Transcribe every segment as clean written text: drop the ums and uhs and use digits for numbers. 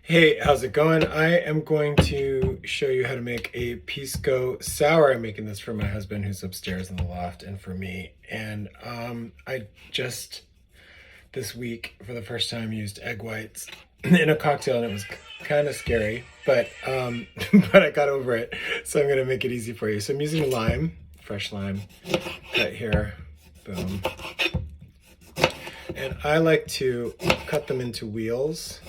Hey, how's it going? I am going to show you how to make a Pisco Sour. I'm making this for my husband who's upstairs in the loft and for me. And I just this week for the first time used egg whites in a cocktail and it was kind of scary, but but I got over it. So I'm gonna make it easy for you. So I'm using lime, fresh lime, right here, boom. And I like to cut them into wheels.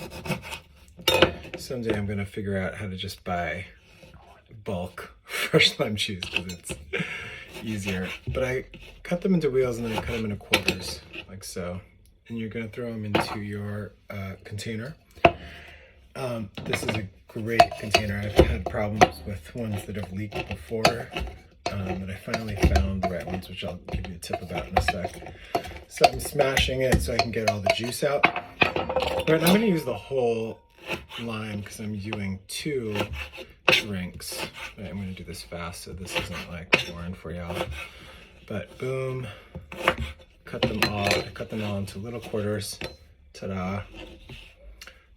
Someday I'm going to figure out how to just buy bulk fresh lime juice because it's easier. But I cut them into wheels and then I cut them into quarters, like so. And you're going to throw them into your container. This is a great container. I've had problems with ones that have leaked before. And I finally found the right ones, which I'll give you a tip about in a sec. So I'm smashing it so I can get all the juice out. But I'm going to use the whole lime because I'm doing 2 drinks. Right, I'm going to do this fast so this isn't like boring for y'all. But boom, cut them all. I cut them all into little quarters. Ta-da.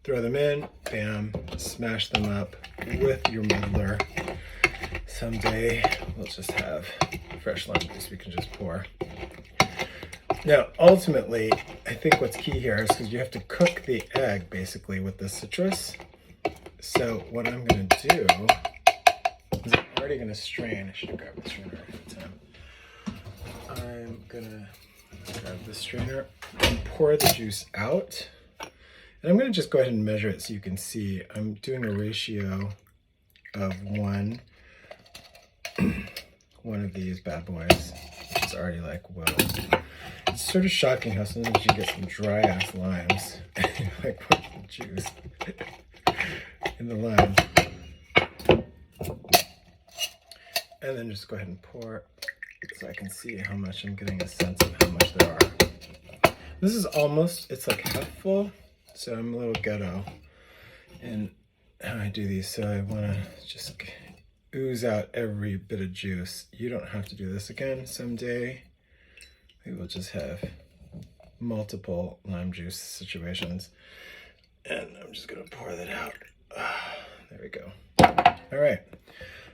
Throw them in, bam, smash them up with your muddler. Someday we'll just have fresh lime juice we can just pour. Now, ultimately, I think what's key here is because you have to cook the egg basically with the citrus. So what I'm going to do is I'm already going to strain. I should have grabbed the strainer ahead of time. I'm going to grab the strainer and pour the juice out. And I'm going to just go ahead and measure it so you can see. I'm doing a ratio of one of these bad boys. It's already like, whoa. It's sort of shocking how sometimes you get some dry ass limes. Like put the juice in the lime. And then just go ahead and pour so I can see how much I'm getting a sense of how much there are. This is almost, it's like half full, so I'm a little ghetto in how I do these. So I want to just ooze out every bit of juice. You don't have to do this again someday. We will just have multiple lime juice situations. And I'm just going to pour that out. There we go. All right.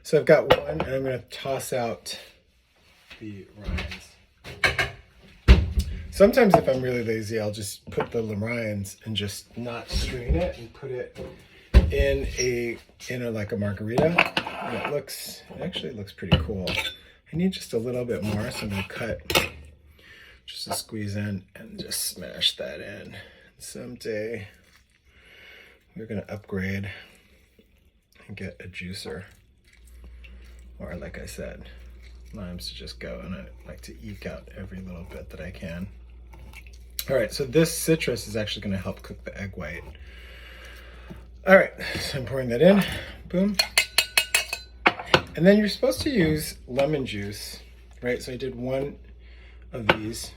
So I've got one, and I'm going to toss out the rinds. Sometimes if I'm really lazy, I'll just put the rinds and just not strain it and put it in a like a margarita. And it actually looks pretty cool. I need just a little bit more, so I'm going to cut just to squeeze in and just smash that in. Someday we're going to upgrade and get a juicer, or like I said, limes to just go, and I like to eke out every little bit that I can. All right, so this citrus is actually going to help cook the egg white. All right, so I'm pouring that in, boom. And then you're supposed to use lemon juice, right? So I did one of these,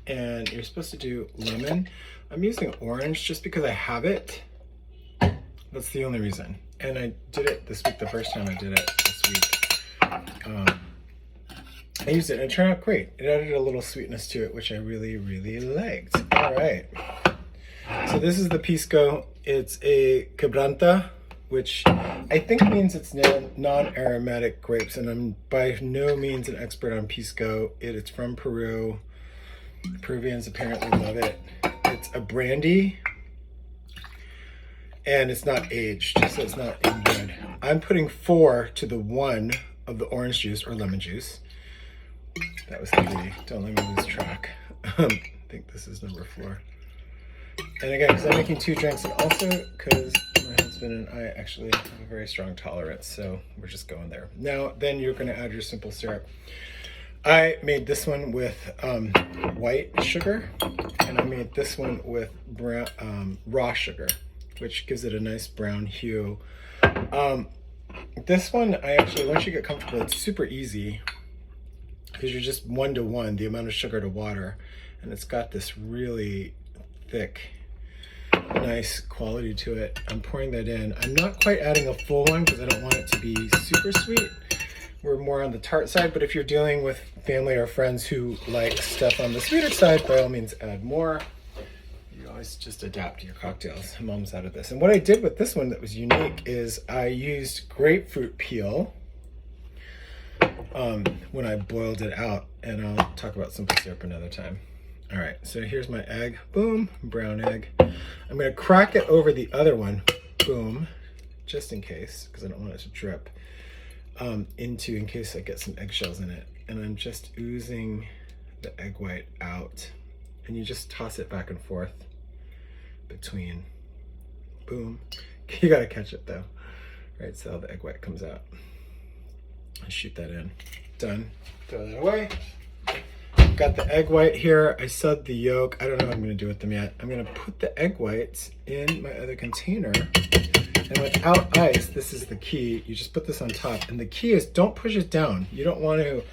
and you're supposed to do lemon. I'm using orange just because I have it. That's the only reason. And I did it this week, the first time I did it this week. I used it and it turned out great. It added a little sweetness to it, which I really, really liked. All right. So this is the Pisco. It's a quebranta, which I think means it's non-aromatic grapes, and I'm by no means an expert on Pisco. It's from Peru. Peruvians apparently love it. It's a brandy, and it's not aged, so it's not in good. I'm putting 4 to the 1 of the orange juice or lemon juice. That was 3. Don't let me lose track. I think this is number 4. And again, because I'm making 2 drinks, and also because my husband and I actually have a very strong tolerance, so we're just going there. Now, then you're going to add your simple syrup. I made this one with white sugar, and I made this one with raw sugar, which gives it a nice brown hue. This one, I actually, once you get comfortable, it's super easy because you're just 1-to-1, the amount of sugar to water, and it's got this really thick, nice quality to it. I'm pouring that in. I'm not quite adding a full one because I don't want it to be super sweet. We're more on the tart side, but if you're dealing with family or friends who like stuff on the sweeter side, by all means add more. You always always just adapt to your cocktails. I'm almost out of this. And what I did with this one that was unique is I used grapefruit peel when I boiled it out, and I'll talk about simple syrup another time. All right, so here's my egg. Boom, brown egg. I'm gonna crack it over the other one. Boom, just in case, because I don't want it to drip in case I get some eggshells in it. And I'm just oozing the egg white out, and you just toss it back and forth between. Boom. You gotta catch it though. Right, so the egg white comes out. I shoot that in. Done. Throw that away. Got the egg white here. I subbed the yolk. I don't know what I'm gonna do with them yet. I'm gonna put the egg whites in my other container. And without ice, this is the key. You just put this on top. And the key is don't push it down. You don't want to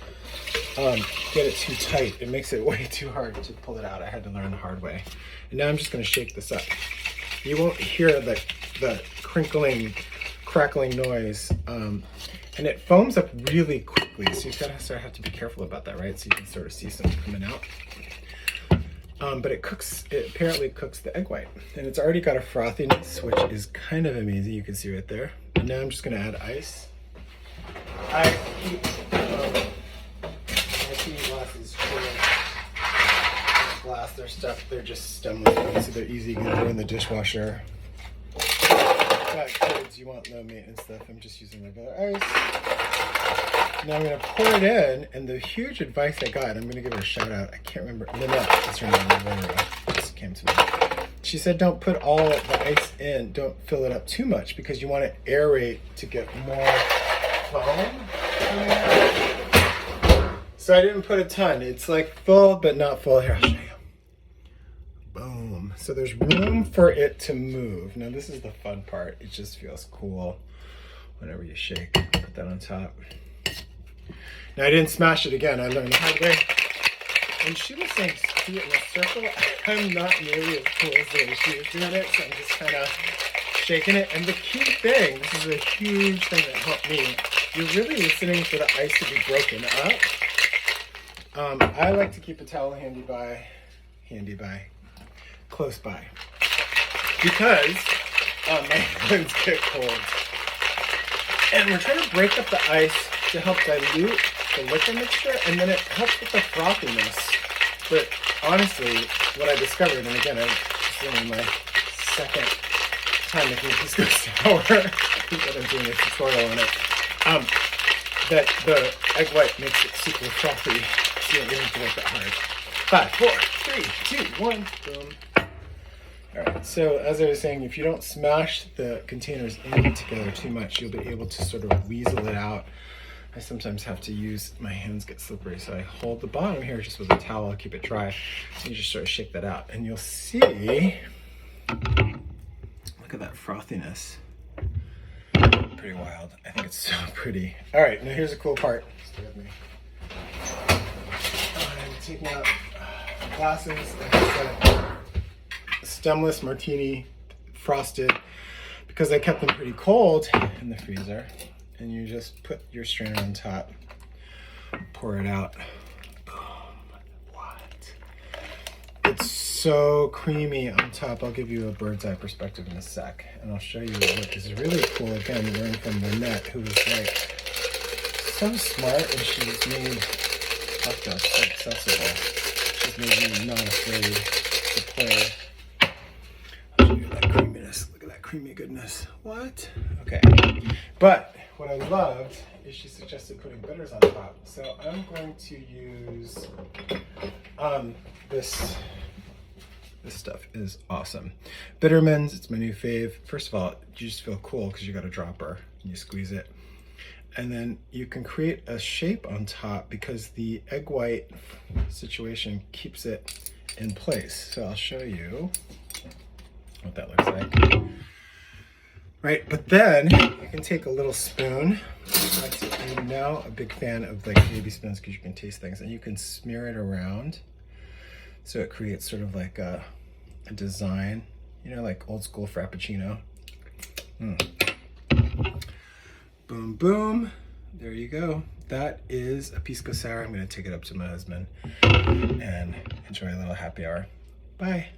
get it too tight. It makes it way too hard to pull it out. I had to learn the hard way. And now I'm just gonna shake this up. You won't hear the crinkling, crackling noise. And it foams up really quickly. So you've got to have to be careful about that, right? So you can sort of see some coming out. But it apparently cooks the egg white. And it's already got a frothiness, which is kind of amazing. You can see right there. And now I'm just gonna add ice. I keep glasses full of glass. They're just stemless ones, so they're easy to throw in the dishwasher. Got kids, you want low maintenance stuff. I'm just using regular ice. Now I'm gonna pour it in, and the huge advice I got, I'm gonna give her a shout out. I can't remember. Lynette, that's her name. Just came to me. She said, don't put all the ice in. Don't fill it up too much because you want to aerate to get more foam. So I didn't put a ton. It's like full, but not full. Here, I'll show you. Boom. So there's room for it to move. Now this is the fun part. It just feels cool whenever you shake. Put that on top. Now I didn't smash it again. I learned the hard way. And she was saying do it in a circle. I'm not nearly as cool as the way she was doing it, so I'm just kind of shaking it. And the key thing, this is a huge thing that helped me, you're really listening for the ice to be broken up. I like to keep a towel close by, because my hands get cold. And we're trying to break up the ice to help dilute the liquor mixture, and then it helps with the frothiness. But honestly, what I discovered, and again, it's only my second time making Pisco Sour, that I'm doing a tutorial on it, that the egg white makes it super frothy, so you don't really have to work that hard. 5, 4, 3, 2, 1, boom. All right, so as I was saying, if you don't smash the containers in together too much, you'll be able to sort of weasel it out. I sometimes have to use, my hands get slippery, so I hold the bottom here just with a towel, keep it dry. So you just sort of shake that out, and you'll see, look at that frothiness. Pretty wild. I think it's so pretty. All right, now here's a cool part. Stay with me. I'm taking out glasses that have stemless martini frosted, because I kept them pretty cold in the freezer. And you just put your strainer on top, pour it out. Boom. What? It's so creamy on top. I'll give you a bird's eye perspective in a sec. And I'll show you what is really cool. Again, learning from Lynette, who was like so smart, and she's made cocktails so accessible. She's made me not afraid to play. I'll show you that creaminess. Look at that creamy goodness. What? Okay. But what I loved is she suggested putting bitters on top. So I'm going to use this stuff is awesome. Bittermans, it's my new fave. First of all, you just feel cool because you got a dropper and you squeeze it. And then you can create a shape on top because the egg white situation keeps it in place. So I'll show you what that looks like. Right, but then you can take a little spoon. I'm now a big fan of like baby spoons because you can taste things, and you can smear it around so it creates sort of like a design, you know, like old school Frappuccino. Boom, boom. There you go. That is a Pisco Sour. I'm going to take it up to my husband and enjoy a little happy hour. Bye.